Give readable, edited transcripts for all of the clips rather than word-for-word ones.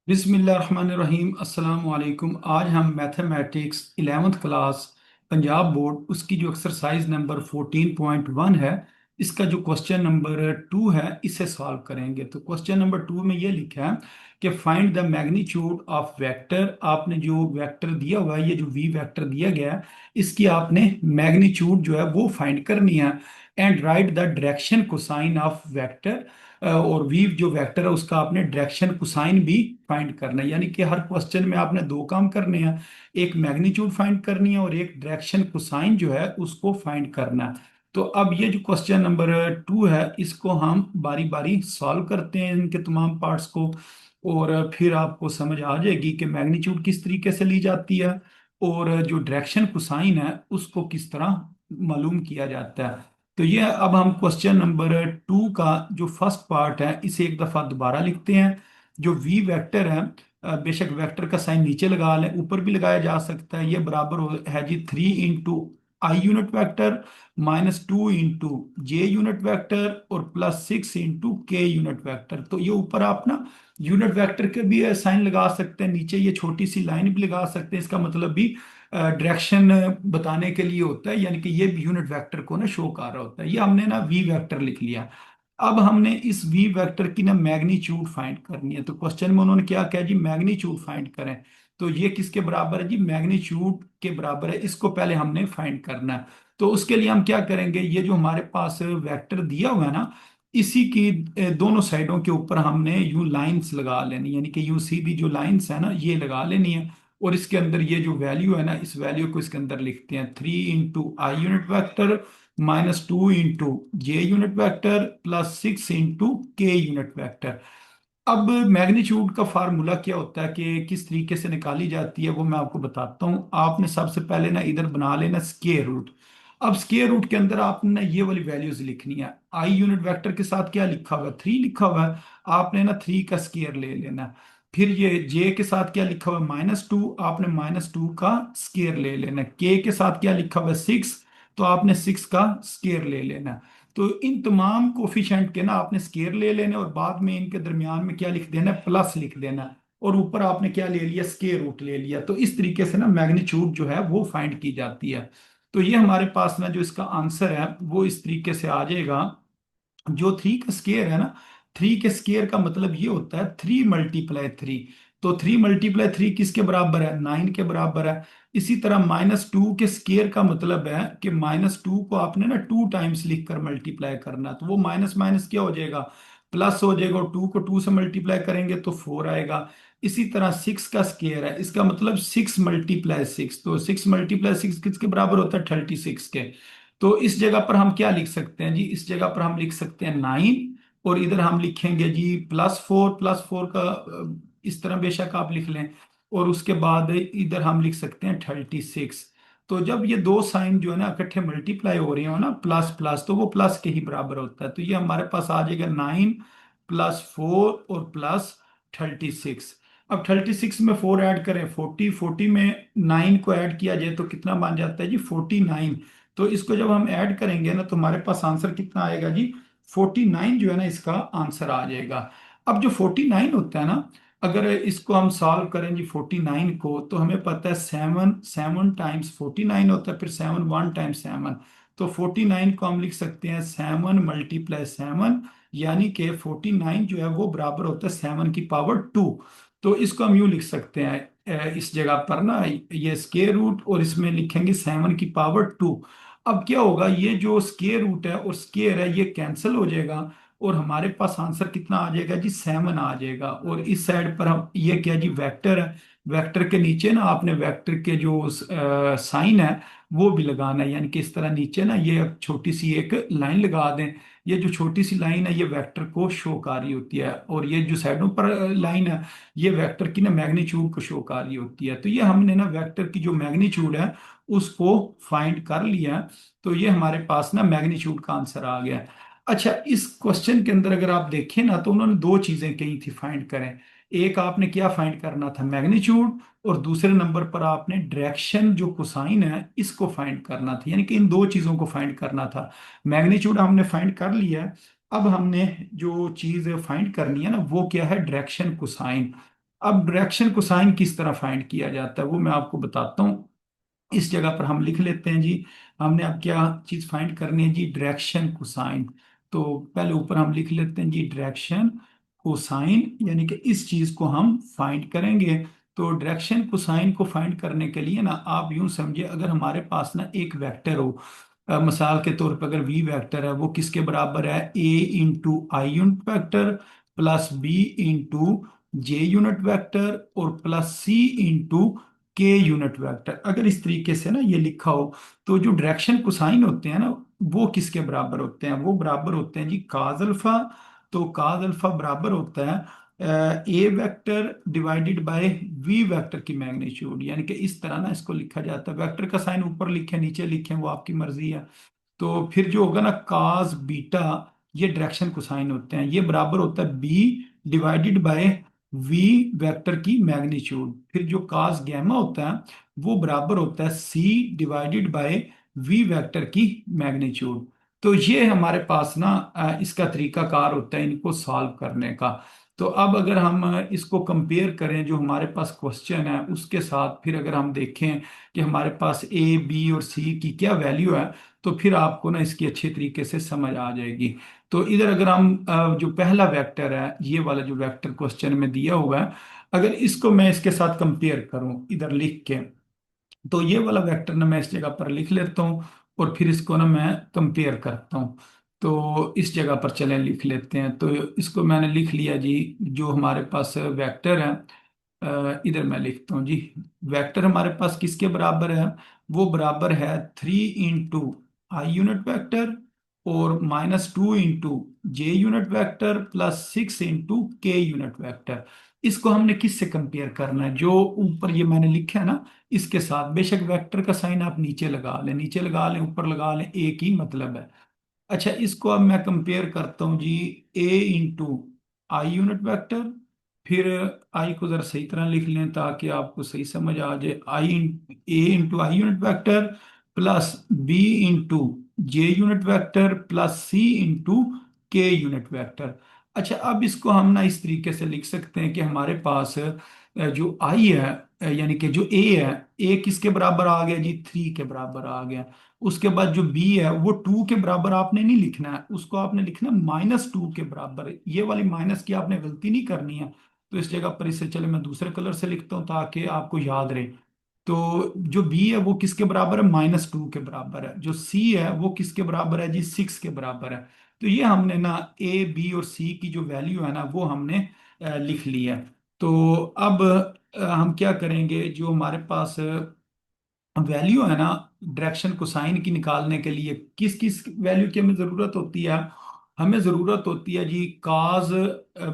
बिस्मिल्लाहिर्रहमानिर्रहीम अस्सलाम वालेकुम। आज हम mathematics 11th class Punjab board उसकी जो एक्सरसाइज नंबर 14.1 है, इसका जो क्वेश्चन नंबर 2 है इसे सॉल्व करेंगे। तो क्वेश्चन नंबर 2 में ये लिखा है कि find the magnitude of vector. आपने जो वेक्टर दिया हुआ है, ये जो वी वेक्टर दिया गया है, इसकी आपने मैग्नीट्यूड जो है वो फाइंड करनी है। And right the direction cosine of vector. और वी जो वेक्टर है उसका आपने डायरेक्शन कोसाइन भी फाइंड करना है। यानी कि हर क्वेश्चन में आपने दो काम करने हैं, एक मैग्नीट्यूड फाइंड करनी है और एक डायरेक्शन कोसाइन जो है उसको फाइंड करना है। तो अब ये जो क्वेश्चन नंबर 2 है, इसको हम बारी बारी सॉल्व करते हैं, इनके तमाम पार्ट्स को। और फिर आपको समझ आ जाएगी कि मैग्नीट्यूड किस तरीके से ली जाती है और जो डायरेक्शन कोसाइन है उसको किस तरह मालूम किया जाता है। तो ये अब हम क्वेश्चन नंबर 2 का जो फर्स्ट पार्ट है इसे एक दफा दोबारा लिखते हैं। जो वी वेक्टर है, बेशक वेक्टर का साइन नीचे लगा लें, ऊपर भी लगाया जा सकता है। ये बराबर है जी 3 into I unit vector minus 2 into J unit vector और plus 6 into K unit vector. तो ये ऊपर आप ना यूनिट वेक्टर के भी साइन लगा सकते हैं, नीचे ये छोटी सी लाइन भी लगा सकते हैं। इसका मतलब भी डायरेक्शन बताने के लिए होता है, यानी कि ये भी यूनिट वेक्टर को ना शो कर रहा होता है। ये हमने ना वी वेक्टर लिख लिया। अब हमने इस वी वेक्टर की ना मैग्नीट्यूड फाइंड करनी है। तो क्वेश्चन में उन्होंने क्या कहा जी, मैग्नीट्यूड फाइंड करें। तो ये किसके बराबर है जी, मैग्नीट्यूड के बराबर है। इसको पहले हमने फाइंड करना है। तो उसके लिए हम क्या करेंगे, ये जो हमारे पास वेक्टर दिया हुआ है ना, इसी की दोनों साइडों के ऊपर हमने यूं लाइंस लगा लेनी, यानी कि यूं सीधी जो लाइंस है ना ये लगा लेनी है। और इसके अंदर ये जो वैल्यू है ना, इस वैल्यू को इसके अंदर लिखते हैं 3 into I unit vector minus 2 into J unit vector plus 6 into K unit vector. अब मैग्नीट्यूड का फार्मूला क्या होता है कि किस तरीके से निकाली जाती है वो मैं आपको बताता हूँ। आपने सबसे पहले ना इधर बना लेना स्क्वायर रूट। अब स्क्वायर रूट के अंदर आपने ये वाली वैल्यूज लिखनी है। आई यूनिट वेक्टर के साथ क्या लिखा हुआ है, 3 लिखा हुआ है। आपने ना 3 का स्क्वायर ले लेना है। फिर ये जे के साथ क्या लिखा हुआ है, -2, आपने -2 का स्क्वायर ले लेना है। के साथ क्या लिखा हुआ है, 6, तो आपने 6 का स्क्वायर ले लेना है। तो इन तमाम कोफिशिएंट के ना आपने स्केयर ले लेने और बाद में इनके दरमियान में क्या लिख देना है, प्लस लिख देना है। और ऊपर आपने क्या ले लिया, स्केयर रूट ले लिया। तो इस तरीके से ना मैग्नीट्यूड जो है वो फाइंड की जाती है। तो ये हमारे पास ना जो इसका आंसर है वो इस तरीके से आ जाएगा। जो 3 का स्केयर है ना, 3 के स्केयर का मतलब ये होता है 3 × 3। तो 3 × 3 किसके बराबर है, 9 के बराबर है। इसी तरह -2 के स्केयर का मतलब है कि -2 को आपने ना 2 टाइम्स लिख कर मल्टीप्लाई करना, तो वो माइनस माइनस क्या हो जाएगा, प्लस हो जाएगा। और 2 को 2 से मल्टीप्लाई करेंगे तो 4 आएगा। इसी तरह 6 का स्केयर है, इसका मतलब 6 × 6, तो 6 × 6 किसके बराबर होता है, 36 के। तो इस जगह पर हम क्या लिख सकते हैं जी, इस जगह पर हम लिख सकते हैं 9। और इधर हम लिखेंगे जी +4, +4 का इस तरह बेशक आप लिख लें। और उसके बाद इधर हम लिख सकते हैं 36। तो जब ये दो साइन जो है ना इकट्ठे मल्टीप्लाई हो रहे हो ना, प्लस प्लस, तो वो प्लस के ही बराबर होता है। तो ये हमारे पास आ जाएगा 9 + 4 और +36। अब 36 में 4 ऐड करें 40, 40 में 9 को ऐड किया जाए तो कितना बन जाता है जी, 49। तो इसको जब हम ऐड करेंगे ना तो हमारे पास आंसर कितना आएगा जी, 49 जो है ना इसका आंसर आ जाएगा। अब जो 49 होता है ना, अगर इसको हम सॉल्व करें जी 49 को, तो हमें पता है 7 7 टाइम्स 49 होता है, फिर 7 1 टाइम्स 7। तो 49 को हम लिख सकते हैं 7 × 7, यानी कि 49 जो है वो बराबर होता है 7 की पावर 2। तो इसको हम यूं लिख सकते हैं, इस जगह पर ना ये स्केयर रूट और इसमें लिखेंगे 7 की पावर 2। अब क्या होगा, ये जो स्केयर रूट है और स्केयर है ये कैंसिल हो जाएगा और हमारे पास आंसर कितना आ जाएगा जी, 7 आ जाएगा। और इस साइड पर हम ये क्या जी, वेक्टर है। वेक्टर के नीचे ना आपने वेक्टर के जो साइन है वो भी लगाना है, यानी कि इस तरह नीचे ना ये छोटी सी एक लाइन लगा दें। ये जो छोटी सी लाइन है ये वेक्टर को शो कर रही होती है, और ये जो साइडों पर लाइन है ये वेक्टर की ना मैग्नीट्यूड को शो कर रही होती है। तो ये हमने ना वेक्टर की जो मैग्नीट्यूड है उसको फाइंड कर लिया। तो ये हमारे पास ना मैग्नीट्यूड का आंसर आ गया। अच्छा, इस क्वेश्चन के अंदर अगर आप देखें ना तो उन्होंने दो चीजें कही थी फाइंड करें। एक आपने क्या फाइंड करना था, मैग्नीट्यूड, और दूसरे नंबर पर आपने डायरेक्शन जो कोसाइन है इसको फाइंड करना था। यानी कि इन दो चीजों को फाइंड करना था। मैग्नीट्यूड हमने फाइंड कर लिया है। अब हमने जो चीज फाइंड करनी है ना वो क्या है, डायरेक्शन कोसाइन। अब डायरेक्शन कोसाइन किस तरह फाइंड किया जाता है वो मैं आपको बताता हूँ। इस जगह पर हम लिख लेते हैं जी, हमने अब क्या चीज फाइंड करनी है जी, डायरेक्शन कोसाइन। तो पहले ऊपर हम लिख लेते हैं जी डायरेक्शन कोसाइन, यानी कि इस चीज को हम फाइंड करेंगे। तो डायरेक्शन कोसाइन को फाइंड करने के लिए ना आप यूं समझिए, अगर हमारे पास ना एक वेक्टर हो, मिसाल के तौर पर अगर वी वेक्टर है, वो किसके बराबर है, A into I unit vector plus B into J unit vector और plus C into K unit vector. अगर इस तरीके से ना ये लिखा हो, तो जो डायरेक्शन कोसाइन होते हैं ना, वो किसके बराबर होते हैं, वो बराबर होते हैं जी काज अल्फा। तो काज अल्फा बराबर होता है A vector divided by V vector की मैग्नीट्यूड। यानी कि इस तरह ना इसको लिखा जाता है, वेक्टर का साइन ऊपर लिखें नीचे लिखें वो आपकी मर्जी है। तो फिर जो होगा ना काज बीटा, ये डायरेक्शन कोसाइन होते हैं, ये बराबर होता है B divided by V vector की मैग्नीट्यूड। फिर जो काज गैमा होता है वो बराबर होता है C divided by V vector की मैग्नीट्यूड। तो ये हमारे पास ना इसका तरीकाकार होता है इनको सॉल्व करने का। तो अब अगर हम इसको कंपेयर करें जो हमारे पास क्वेश्चन है उसके साथ, फिर अगर हम देखें कि हमारे पास ए बी और सी की क्या वैल्यू है, तो फिर आपको ना इसकी अच्छे तरीके से समझ आ जाएगी। तो इधर अगर हम जो पहला वेक्टर है, ये वाला जो वेक्टर क्वेश्चन में दिया हुआ है, अगर इसको मैं इसके साथ कंपेयर करूं इधर लिख के, तो ये वाला वेक्टर ना मैं इस जगह पर लिख लेता हूँ और फिर इसको ना मैं कंपेयर करता हूँ। तो इस जगह पर चलें लिख लेते हैं। तो इसको मैंने लिख लिया जी, जो हमारे पास वेक्टर है, इधर मैं लिखता हूँ जी, वेक्टर हमारे पास किसके बराबर है, वो बराबर है 3 इंटू आई यूनिट वेक्टर और -2 into J unit vector plus 6 into K unit vector. इसको हमने किससे कंपेयर करना है, जो ऊपर ये मैंने लिखा है ना इसके साथ। बेशक वेक्टर का साइन आप नीचे लगा लें, नीचे लगा लें ऊपर लगा लें, एक ही मतलब है। अच्छा, इसको अब मैं कंपेयर करता हूँ जी, ए इंटू आई यूनिट वेक्टर, फिर आई को जरा सही तरह लिख लें ताकि आपको सही समझ आ जाए, I A into I unit vector plus B into J unit vector plus C into K unit vector. अच्छा, अब इसको हम ना इस तरीके से लिख सकते हैं कि हमारे पास जो आई है, यानी कि जो ए है, ए किसके बराबर आ गया जी, 3 के बराबर आ गया। उसके बाद जो बी है वो 2 के बराबर आपने नहीं लिखना है, उसको आपने लिखना है -2 के बराबर। ये वाली माइनस की आपने गलती नहीं करनी है। तो इस जगह पर इसे चले मैं दूसरे कलर से लिखता हूँ ताकि आपको याद रहे। तो जो बी है वो किसके बराबर है, -2 के बराबर है। जो सी है वो किसके बराबर है जी, 6 के बराबर है। तो ये हमने ना ए बी और सी की जो वैल्यू है ना वो हमने लिख ली है। तो अब हम क्या करेंगे, जो हमारे पास वैल्यू है ना डायरेक्शन कोसाइन की निकालने के लिए, किस किस वैल्यू की हमें जरूरत होती है, हमें जरूरत होती है जी काज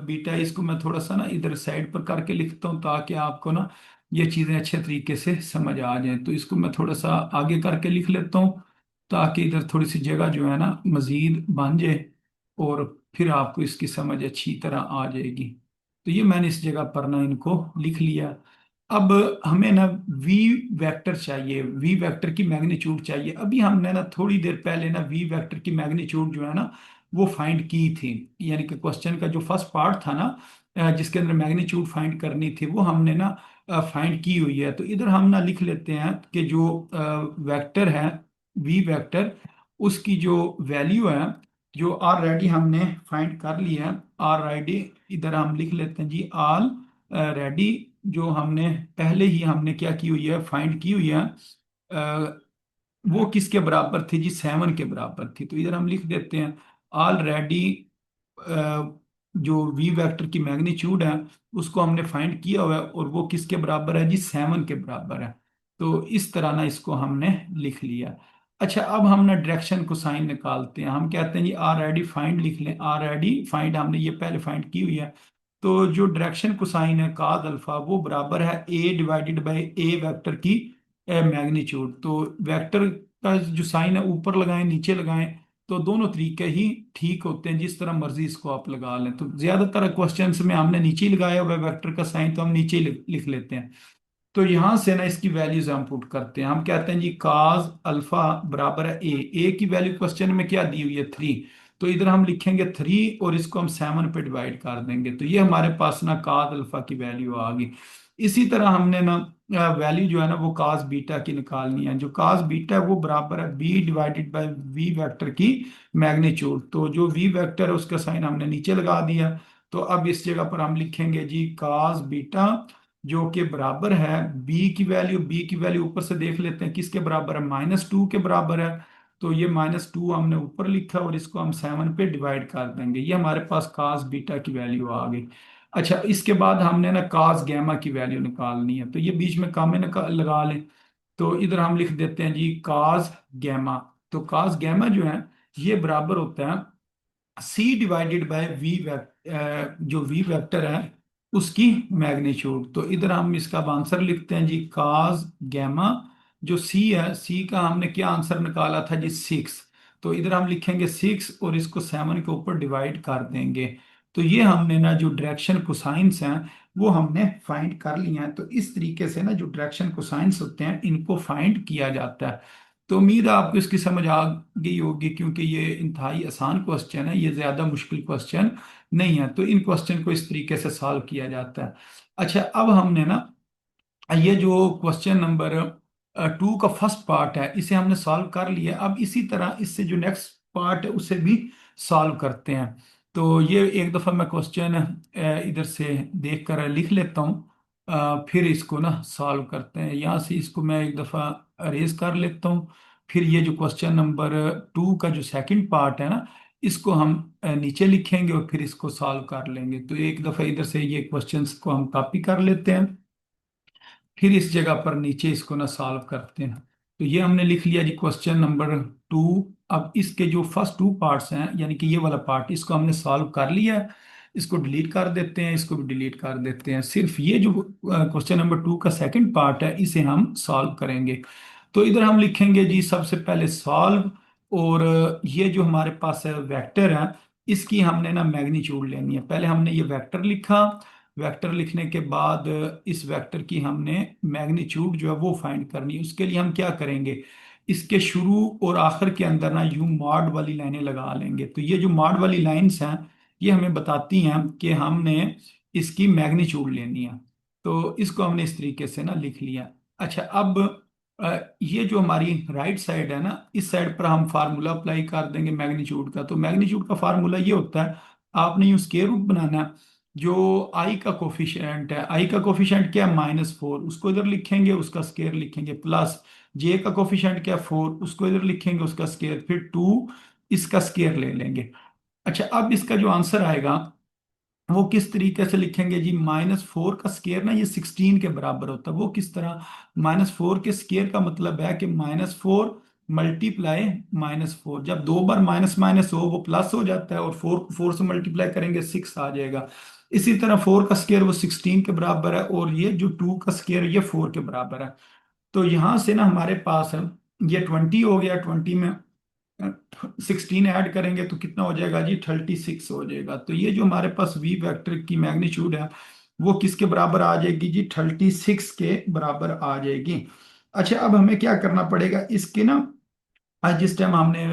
बीटा। इसको मैं थोड़ा सा ना इधर साइड पर करके लिखता हूँ ताकि आपको ना ये चीजें अच्छे तरीके से समझ आ जाए। तो इसको मैं थोड़ा सा आगे करके लिख लेता हूँ ताकि इधर थोड़ी सी जगह जो है ना मजीद बन जाए और फिर आपको इसकी समझ अच्छी तरह आ जाएगी। तो ये मैंने इस जगह पर ना इनको लिख लिया। अब हमें ना वी वेक्टर चाहिए, वी वेक्टर की मैग्नीट्यूड चाहिए। अभी हमने ना थोड़ी देर पहले ना वी वेक्टर की मैग्नीट्यूड जो है ना वो फाइंड की थी। यानी कि क्वेश्चन का जो फर्स्ट पार्ट था ना, जिसके अंदर मैग्नीट्यूड फाइंड करनी थी, वो हमने ना फाइंड की हुई है। तो इधर हम ना लिख लेते हैं कि जो वेक्टर है वी वेक्टर, उसकी जो वैल्यू है, जो ऑलरेडी हमने फाइंड कर ली है ऑलरेडी। इधर हम लिख लेते हैं जी ऑल रेडी, जो हमने पहले ही हमने क्या की हुई है, फाइंड की हुई है। अ, वो किसके बराबर थी जी, 7 के बराबर थी। तो इधर हम लिख देते हैं ऑलरेडी जो वी वेक्टर की मैग्नीट्यूड है उसको हमने फाइंड किया हुआ है और वो किसके बराबर है जी, 7 के बराबर है। तो इस तरह ना इसको हमने लिख लिया। अच्छा, अब हम ना डायरेक्शन को साइन निकालते हैं। हम कहते हैं जी ऑलरेडी फाइंड लिख लें, ऑलरेडी फाइंड हमने ये पहले फाइंड की हुई है। तो जो डायरेक्शन कोसाइन है काद अल्फा, वो बराबर है A divided bye A vector की मैग्नीट्यूड। तो वेक्टर का जो साइन है ऊपर लगाएं नीचे लगाएं, तो दोनों तरीके ही ठीक होते हैं, जिस तरह मर्जी इसको आप लगा लें। तो ज्यादातर क्वेश्चंस में हमने नीचे ही लगाया हुआ है वेक्टर का साइन, तो हम नीचे ही लिख लेते हैं। तो यहां से ना इसकी वैल्यूज हम पुट करते हैं। हम कहते हैं जी काज अल्फा बराबर है ए, ए की वैल्यू क्वेश्चन में क्या दी हुई है, 3। तो इधर हम लिखेंगे 3 और इसको हम 7 पे डिवाइड कर देंगे, तो ये हमारे पास ना काज अल्फा की वैल्यू आ गई। इसी तरह हमने ना वैल्यू जो है ना वो काज बीटा की निकालनी है। जो काज बीटा है वो बराबर है B divided by V vector की मैग्नीट्यूड। तो जो वी वेक्टर है उसका साइन हमने नीचे लगा दिया। तो अब इस जगह पर हम लिखेंगे जी काज बीटा, जो कि बराबर है बी की वैल्यू ऊपर से देख लेते हैं किसके बराबर है, -2 के बराबर है। तो ये -2 हमने ऊपर लिखा और इसको हम 7 पे डिवाइड कर देंगे, ये हमारे पास कास बीटा की वैल्यू आ गई। अच्छा, इसके बाद हमने ना कास गैमा की वैल्यू निकालनी है, तो ये बीच में कामे लगा लें। तो इधर हम लिख देते हैं जी कास गैमा। तो कास गैमा जो है ये बराबर होता है सी डिवाइडेड बाय वी, जो वी वेक्टर है उसकी मैग्नीट्यूड। तो इधर हम इसका आंसर लिखते हैं जी काज गैमा। जो सी है, सी का हमने क्या आंसर निकाला था जी 6। तो इधर हम लिखेंगे 6 और इसको 7 के ऊपर डिवाइड कर देंगे। तो ये हमने ना जो डायरेक्शन कोसाइंस हैं वो हमने फाइंड कर लिए हैं। तो इस तरीके से ना जो डायरेक्शन कोसाइंस होते हैं इनको फाइंड किया जाता है। तो उम्मीद है आपको इसकी समझ आ गई होगी, क्योंकि ये इंतहाई आसान क्वेश्चन है, ये ज्यादा मुश्किल क्वेश्चन नहीं है। तो इन क्वेश्चन को इस तरीके से सॉल्व किया जाता है। अच्छा, अब हमने ना ये जो क्वेश्चन नंबर 2 का फर्स्ट पार्ट है इसे हमने सॉल्व कर लिया। अब इसी तरह इससे जो नेक्स्ट पार्ट है उसे भी सॉल्व करते हैं। तो ये एक दफ़ा मैं क्वेश्चन इधर से देख कर लिख लेता हूँ, फिर इसको ना सॉल्व करते हैं। यहाँ से इसको मैं एक दफ़ा अरेज कर लेता हूँ। फिर ये जो क्वेश्चन नंबर 2 का जो सेकंड पार्ट है ना इसको हम नीचे लिखेंगे और फिर इसको सॉल्व कर लेंगे। तो एक दफ़ा इधर से ये क्वेश्चंस को हम कॉपी कर लेते हैं, फिर इस जगह पर नीचे इसको ना सॉल्व करते हैं। तो ये हमने लिख लिया जी क्वेश्चन नंबर 2। अब इसके जो फर्स्ट 2 पार्ट्स हैं यानी कि ये वाला पार्ट इसको हमने सॉल्व कर लिया है। इसको डिलीट कर देते हैं, इसको भी डिलीट कर देते हैं। सिर्फ ये जो क्वेश्चन नंबर 2 का सेकंड पार्ट है इसे हम सॉल्व करेंगे। तो इधर हम लिखेंगे जी सबसे पहले सॉल्व, और ये जो हमारे पास है वेक्टर है इसकी हमने ना मैग्नीट्यूड लेनी है। पहले हमने ये वेक्टर लिखा, वेक्टर लिखने के बाद इस वेक्टर की हमने मैग्नीट्यूड जो है वो फाइंड करनी है। उसके लिए हम क्या करेंगे, इसके शुरू और आखिर के अंदर ना यूं मॉड वाली लाइनें लगा लेंगे। तो ये जो मॉड वाली लाइंस हैं ये हमें बताती हैं कि हमने इसकी मैग्नीट्यूड लेनी है। तो इसको हमने इस तरीके से ना लिख लिया। अच्छा, अब ये जो हमारी राइट साइड है ना इस साइड पर हम फार्मूला अप्लाई कर देंगे मैग्नीट्यूड का। तो मैग्नीट्यूड का फार्मूला ये होता है, आपने यूं स्क्वायर रूट बनाना है। जो आई का कोफिशिएंट है, आई का कोफिशिएंट क्या है -4, उसको इधर लिखेंगे उसका स्क्वायर लिखेंगे, प्लस जे का कोफिशिएंट क्या है 4, उसको इधर लिखेंगे उसका स्क्वायर, फिर 2 इसका स्क्वायर ले लेंगे। अच्छा, अब इसका जो आंसर आएगा वो किस तरीके से लिखेंगे जी, -4 का स्केयर ना ये 16 के बराबर होता है। वो किस तरह, -4 के स्केयर का मतलब है कि -4 मल्टीप्लाई -4, जब दो बार माइनस माइनस हो वो प्लस हो जाता है, और 4 को 4 से मल्टीप्लाई करेंगे 6 आ जाएगा। इसी तरह 4 का स्केयर वो 16 के बराबर है, और ये जो 2 का स्केयर ये 4 के बराबर है। तो यहां से ना हमारे पास है ये 20 हो गया, 20 में 16 ऐड करेंगे तो कितना हो जाएगा जी, 36 हो जाएगा। तो ये जो हमारे पास वी वेक्टर की मैग्नीट्यूड है वो किसके बराबर आ जाएगी जी, 36 के बराबर आ जाएगी। अच्छा, अब हमें क्या करना पड़ेगा इसके ना, आज जिस टाइम हमने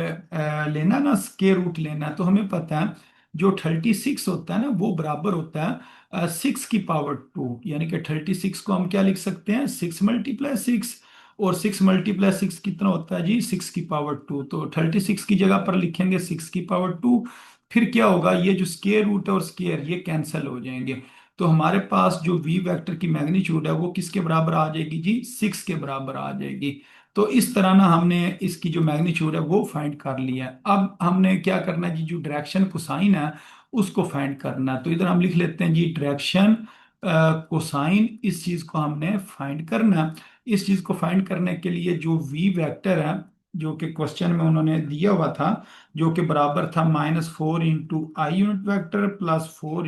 लेना ना स्क्वायर रूट लेना है, तो हमें पता है जो 36 होता है ना वो बराबर होता है 6 की पावर 2। यानी कि 36 को हम क्या लिख सकते हैं, 6 × 6, और 6 × 6 कितना होता है जी, 6 की पावर 2। तो 36 की जगह पर लिखेंगे 6 की पावर 2। फिर क्या होगा, ये जो स्क्वायर रूट है और स्क्वायर ये कैंसिल हो जाएंगे। तो हमारे पास जो वी वेक्टर की मैग्नीट्यूड है वो किसके बराबर आ जाएगी जी, 6 के बराबर आ जाएगी। तो इस तरह ना हमने इसकी जो मैग्नीट्यूड है वो फाइंड कर लिया है। अब हमने क्या करना है जी, जो डायरेक्शन कोसाइन है उसको फाइंड करना है। तो इधर हम लिख लेते हैं जी डायरेक्शन कोसाइन, इस चीज को हमने फाइंड करना है। इस चीज को फाइंड करने के लिए जो वी वेक्टर है जो कि क्वेश्चन में उन्होंने दिया हुआ था, जो कि बराबर था -4 × I unit vector plus 4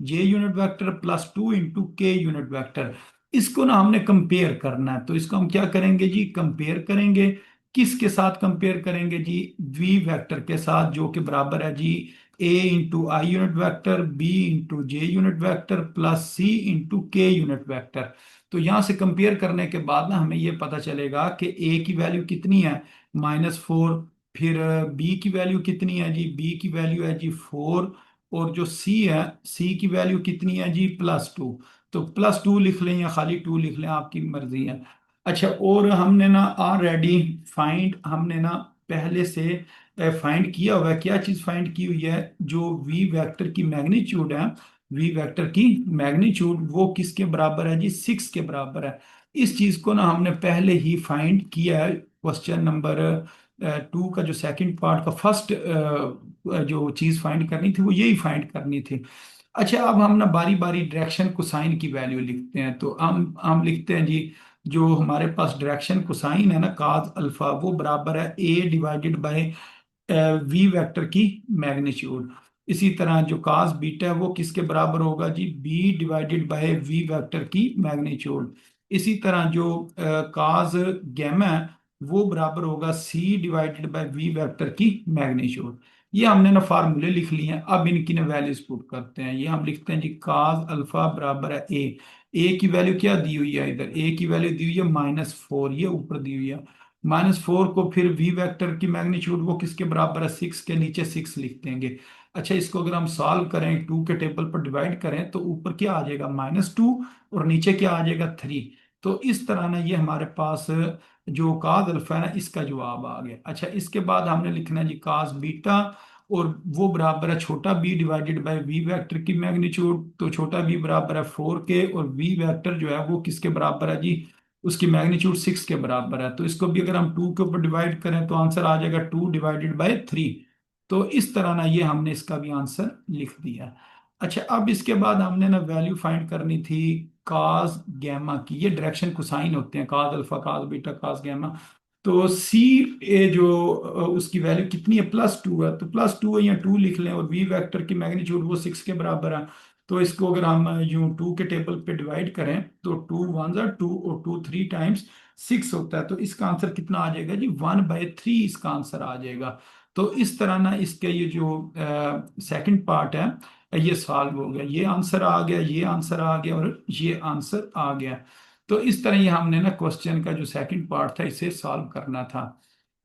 J unit vector plus 2 × के यूनिट वेक्टर, इसको ना हमने कंपेयर करना है। तो इसको हम क्या करेंगे जी, कंपेयर करेंगे। किसके साथ कंपेयर करेंगे जी, वी वेक्टर के साथ, जो कि बराबर है जी A × I unit vector, B × J unit vector plus C × के यूनिट वेक्टर। तो यहां से कंपेयर करने के बाद ना हमें ये पता चलेगा कि A की वैल्यू कितनी है, -4, फिर बी की वैल्यू कितनी है जी, बी की वैल्यू है जी 4। और जो सी है, सी की वैल्यू कितनी है जी +2। तो +2 लिख लें या खाली 2 लिख लें, आपकी मर्जी है। अच्छा, और हमने ना ऑलरेडी फाइंड, हमने ना पहले से फाइंड किया हुआ है। क्या चीज़ फाइंड की हुई है? जो वी वेक्टर की मैग्नीट्यूड है, वी वेक्टर की मैग्नीट्यूड वो किसके बराबर है जी, 6 के बराबर है। इस चीज को ना हमने पहले ही फाइंड किया है। क्वेश्चन नंबर 2 का जो सेकंड पार्ट का फर्स्ट जो चीज फाइंड करनी थी वो यही फाइंड करनी थी। अच्छा, अब हम ना बारी बारी डायरेक्शन कोसाइन की वैल्यू लिखते हैं। तो हम लिखते हैं जी, जो हमारे पास डायरेक्शन कोसाइन है ना काज अल्फा, वो बराबर है A divided by V vector की मैग्नीट्यूड। इसी तरह जो कास बीटा है वो किसके बराबर होगा जी, B divided by V vector की मैग्नीट्यूड। इसी तरह जो कास गैमा है वो बराबर होगा C divided by V vector की मैग्नीट्यूड। ये हमने ना फार्मूले लिख लिए हैं। अब इनकी ना वैल्यूज पुट करते हैं। ये हम लिखते हैं जी कास अल्फा बराबर है ए की वैल्यू क्या दी हुई है, इधर ए की वैल्यू दी हुई है -4, ये ऊपर दी हुई है। -4 को फिर वी वेक्टर की मैग्नीट्यूड वो किसके बराबर है, 6 के, नीचे 6 लिख देंगे। अच्छा, इसको अगर हम सॉल्व करें, 2 के टेबल पर डिवाइड करें तो ऊपर क्या आ जाएगा -2, और नीचे क्या आ जाएगा 3। तो इस तरह ना ये हमारे पास जो काज अल्फा है ना इसका जवाब आ गया। अच्छा, इसके बाद हमने लिखना है जी काज बीटा, और वो बराबर है छोटा B divided by V vector की मैग्नीट्यूड। तो छोटा बी बराबर है 4 के, और वी वेक्टर जो है वो किसके बराबर है जी, उसकी मैग्नीट्यूड 6 के बराबर है। तो इसको भी अगर हम 2 के ऊपर डिवाइड करें तो आंसर आ जाएगा 2/3। तो इस तरह ना ये हमने इसका भी आंसर लिख दिया। अच्छा, अब इसके बाद हमने ना वैल्यू फाइंड करनी थी काज गैमा की। ये डायरेक्शन कोसाइन होते हैं, काज अल्फा, काज बीटा, काज गैमा। तो सी ए जो उसकी वैल्यू कितनी है, +2 है। तो +2 है, या 2 लिख लें, और वी वेक्टर की मैग्नीट्यूड वो 6 के बराबर है। तो इसको अगर हम यूं 2 के टेबल पे डिवाइड करें तो 2 1 ज़ा 2, और 2 3 टाइम्स 6 होता है। तो इसका आंसर कितना आ जाएगा जी, 1/3 इसका आंसर आ जाएगा। तो इस तरह ना इसके ये जो सेकंड पार्ट है ये सॉल्व हो गया। ये आंसर आ गया, ये आंसर आ गया, और ये आंसर आ गया। तो इस तरह ही हमने ना क्वेश्चन का जो सेकंड पार्ट था इसे सॉल्व करना था।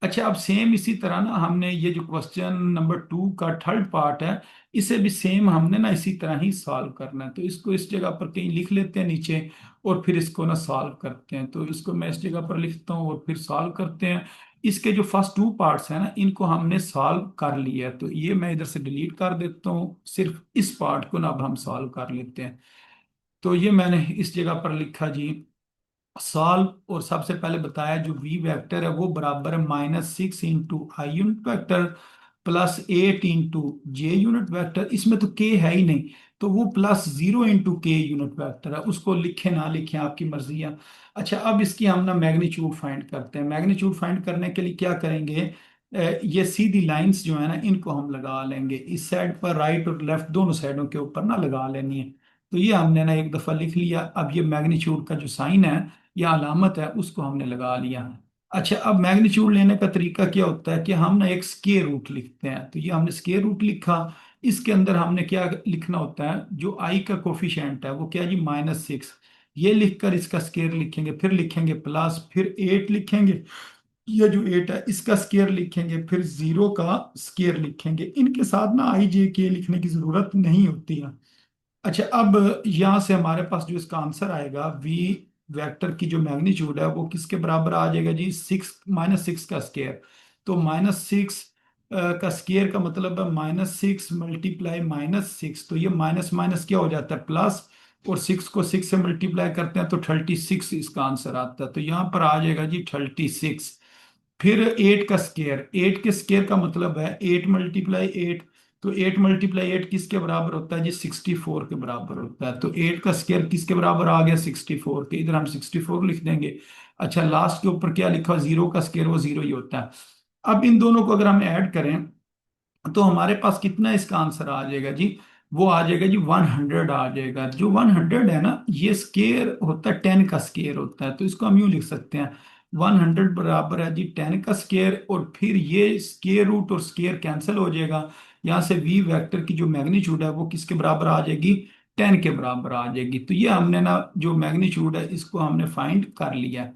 अच्छा, अब सेम इसी तरह ना हमने ये जो क्वेश्चन नंबर 2 का थर्ड पार्ट है इसे भी सेम हमने ना इसी तरह ही सॉल्व करना है। तो इसको इस जगह पर कहीं लिख लेते हैं नीचे, और फिर इसको ना सॉल्व करते हैं। तो इसको मैं इस जगह पर लिखता हूँ और फिर सॉल्व करते हैं। इसके जो फर्स्ट 2 पार्ट्स हैं ना इनको हमने सॉल्व कर लिया है। तो ये मैं इधर से डिलीट कर देता हूँ, सिर्फ इस पार्ट को ना अब हम सॉल्व कर लेते हैं। तो ये मैंने इस जगह पर लिखा जी सॉल्व, और सबसे पहले बताया जो वी वेक्टर है वो बराबर है -6 into I unit vector +8 into J unit vector. इसमें तो के है ही नहीं, तो वो +0 इंटू के यूनिट वेक्टर है। उसको लिखे ना लिखे आपकी मर्जी है। अच्छा, अब इसकी हम ना मैग्नीट्यूड फाइंड करते हैं। मैग्नीट्यूड फाइंड करने के लिए क्या करेंगे, ये सीधी लाइंस जो है ना इनको हम लगा लेंगे। इस साइड पर राइट और लेफ्ट दोनों साइडों के ऊपर ना लगा लेनी है। तो ये हमने ना एक दफा लिख लिया। अब ये मैग्नीट्यूड का जो साइन है या अलामत है उसको हमने लगा लिया। अच्छा, अब मैग्नीट्यूड लेने का तरीका क्या होता है कि हम ना एक स्क्वायर रूट लिखते हैं। तो ये हमने स्क्वायर रूट लिखा। इसके अंदर हमने क्या लिखना होता है, जो आई का कोफिशिएंट है वो क्या है जी -6। ये लिखकर इसका स्क्वायर लिखेंगे, फिर लिखेंगे प्लस, फिर 8 लिखेंगे। ये जो 8 है इसका स्क्वायर लिखेंगे, फिर 0 का स्क्वायर लिखेंगे। इनके साथ ना आई जे के लिखने की जरूरत नहीं होती है। अच्छा, अब यहां से हमारे पास जो इसका आंसर आएगा वी वेक्टर की जो मैग्नीट्यूड है वो किसके बराबर आ जाएगा जी, -6 का स्क्वायर। तो -6 का स्क्वायर का मतलब है -6 मल्टीप्लाई -6। तो ये माइनस माइनस क्या हो जाता है, प्लस, और 6 को 6 से मल्टीप्लाई करते हैं तो 36 इसका आंसर आता है। तो यहाँ पर आ जाएगा जी 36। फिर 8 का स्क्वायर, 8 के स्क्वायर का मतलब है 8 × 8। तो 8 × 8 किसके बराबर होता है जी, 64 के बराबर होता है। तो 8 का स्क्वायर किसके बराबर आ गया, 64 के। इधर हम 64 लिख देंगे। अच्छा, लास्ट के ऊपर क्या लिखा, 0 का स्क्वायर, वो 0 ही होता है। अब इन दोनों को अगर हम ऐड करें तो हमारे पास कितना इसका आंसर आ जाएगा जी, वो आ जाएगा जी 100 आ जाएगा। जो 100 है ना ये स्केयर होता है, 10 का स्केयर होता है। तो इसको हम यूं लिख सकते हैं, 100 बराबर है जी 10 का स्केयर, और फिर ये स्केयर रूट और स्केयर कैंसिल हो जाएगा। यहाँ से वी वेक्टर की जो मैग्नीट्यूड है वो किसके बराबर आ जाएगी, 10 के बराबर आ जाएगी। तो ये हमने ना जो मैग्नीट्यूड है इसको हमने फाइंड कर लिया।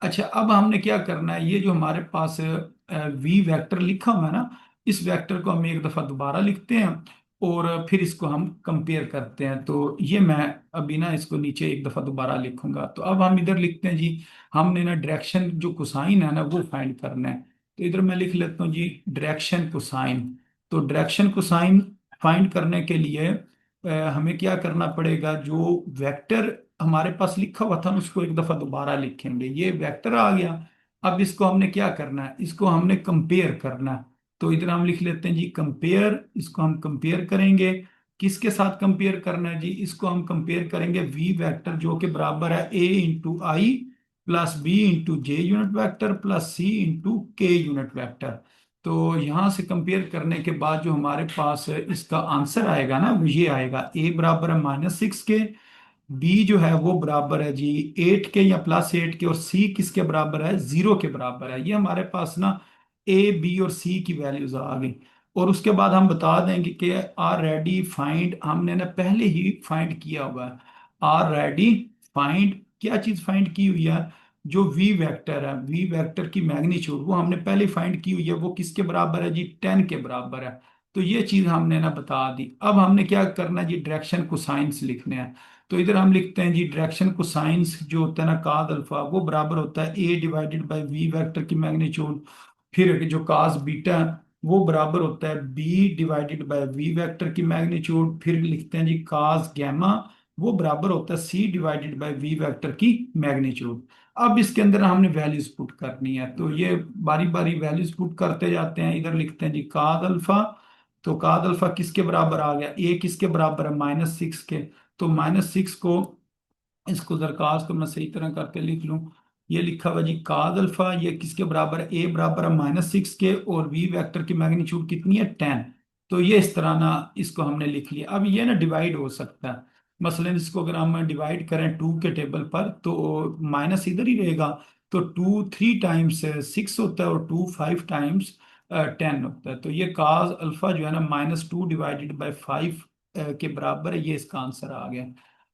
अच्छा, अब हमने क्या करना है, ये जो हमारे पास वी वेक्टर लिखा हुआ है ना, इस वेक्टर को हम एक दफा दोबारा लिखते हैं और फिर इसको हम कंपेयर करते हैं। तो ये मैं अभी ना इसको नीचे एक दफा दोबारा लिखूंगा। तो अब हम इधर लिखते हैं जी, हमने ना डायरेक्शन जो कोसाइन है ना वो फाइंड करना है। तो इधर मैं लिख लेता हूँ जी डायरेक्शन कोसाइन। तो डायरेक्शन कोसाइन फाइंड करने के लिए हमें क्या करना पड़ेगा, जो वेक्टर हमारे पास लिखा हुआ था ना, उसको एक दफा दोबारा लिखेंगे। ये वेक्टर आ गया। अब इसको हमने क्या करना है, इसको हमने कंपेयर करना है। तो इधर हम लिख लेते हैं जी कंपेयर, इसको हम कंपेयर करेंगे। किसके साथ कंपेयर करना है जी, इसको हम कंपेयर करेंगे वी वेक्टर जो कि बराबर है A into I plus B into J unit vector plus C into K unit vector. तो यहां से कंपेयर करने के बाद जो हमारे पास इसका आंसर आएगा ना, वो ये आएगा, ए बराबर है -6 के, बी जो है वो बराबर है जी 8 के या +8 के, और सी किसके बराबर है, 0 के बराबर है। ये हमारे पास ना ए बी और सी की वैल्यूज आ गई। और उसके बाद हम बता देंगे कि आर रेडी फाइंड, हमने ना पहले ही फाइंड किया हुआ है। आर रेडी फाइंड, क्या चीज फाइंड की हुई है, जो वी वेक्टर है, वी वेक्टर की मैग्नीट्यूड वो हमने पहले फाइंड की हुई है। वो किसके बराबर है जी, 10 के बराबर है। तो ये चीज हमने ना बता दी। अब हमने क्या करना है जी, डायरेक्शन को साइंस लिखने हैं। तो इधर हम लिखते हैं जी डायरेक्शन को साइंस जो होता है ना काद अल्फा, वो बराबर होता है A divided by V vector की मैग्नीट्यूड। फिर जो कास बीटा है, वो बराबर होता है B divided by V vector की मैग्नीट्यूड। फिर लिखते हैं जी कास गैमा, वो बराबर होता है C divided by V vector की मैग्नीट्यूड। अब इसके अंदर हमने वैल्यूज पुट करनी है। तो ये बारी बारी वैल्यूज पुट करते जाते हैं। इधर लिखते हैं जी काद अल्फा। तो काद अल्फा किसके बराबर आ गया, ए किसके बराबर है, -6 के। तो -6 को, इसको दरखास्त को मैं सही तरह करके लिख लूं, ये लिखा हुआ जी काद अल्फा, ये किसके बराबर है, ए बराबर है -6 के, और वी वेक्टर की मैग्नीट्यूड कितनी है, 10। तो ये इस तरह ना इसको हमने लिख लिया। अब ये ना डिवाइड हो सकता है। मसलन इसको अगर हम डिवाइड करें टू के टेबल पर, तो माइनस इधर ही रहेगा। तो 2 3 टाइम्स 6 होता है, और 2 5 टाइम्स 10 होता है। तो ये काज अल्फा जो है ना -2 डिवाइडेड बाय 5 के बराबर है। ये इसका आंसर आ गया।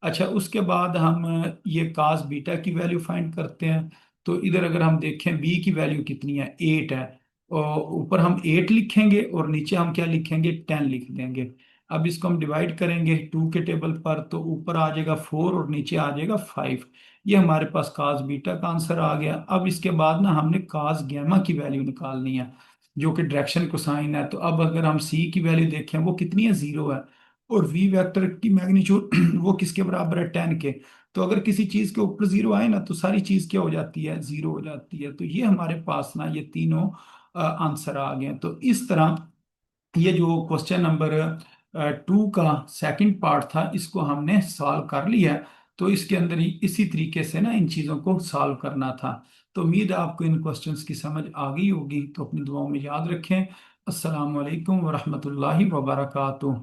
अच्छा, उसके बाद हम ये कास बीटा की वैल्यू फाइंड करते हैं। तो इधर अगर हम देखें बी की वैल्यू कितनी है, 8 है। और ऊपर हम 8 लिखेंगे और नीचे हम क्या लिखेंगे, 10 लिख देंगे। अब इसको हम डिवाइड करेंगे टू के टेबल पर, तो ऊपर आ जाएगा 4 और नीचे आ जाएगा 5। ये हमारे पास कास बीटा का आंसर आ गया। अब इसके बाद ना हमने कास गैमा की वैल्यू निकालनी है, जो कि डायरेक्शन कोसाइन है। तो अब अगर हम सी की वैल्यू देखें, वो कितनी है, 0 है। और वी वेक्टर की मैग्नीट्यूड वो किसके बराबर है, 10 के। तो अगर किसी चीज के ऊपर 0 आए ना, तो सारी चीज क्या हो जाती है, 0 हो जाती है। तो ये हमारे पास ना ये तीनों आंसर आ गए हैं। तो इस तरह ये जो क्वेश्चन नंबर 2 का सेकंड पार्ट था, इसको हमने सॉल्व कर लिया है। तो इसके अंदर ही इसी तरीके से ना इन चीजों को सॉल्व करना था। तो उम्मीद है आपको इन क्वेश्चंस की समझ आ गई होगी। तो अपनी दुआओं में याद रखें। अस्सलाम वालेकुम वरहमतुल्लाहि वबरकातुहू।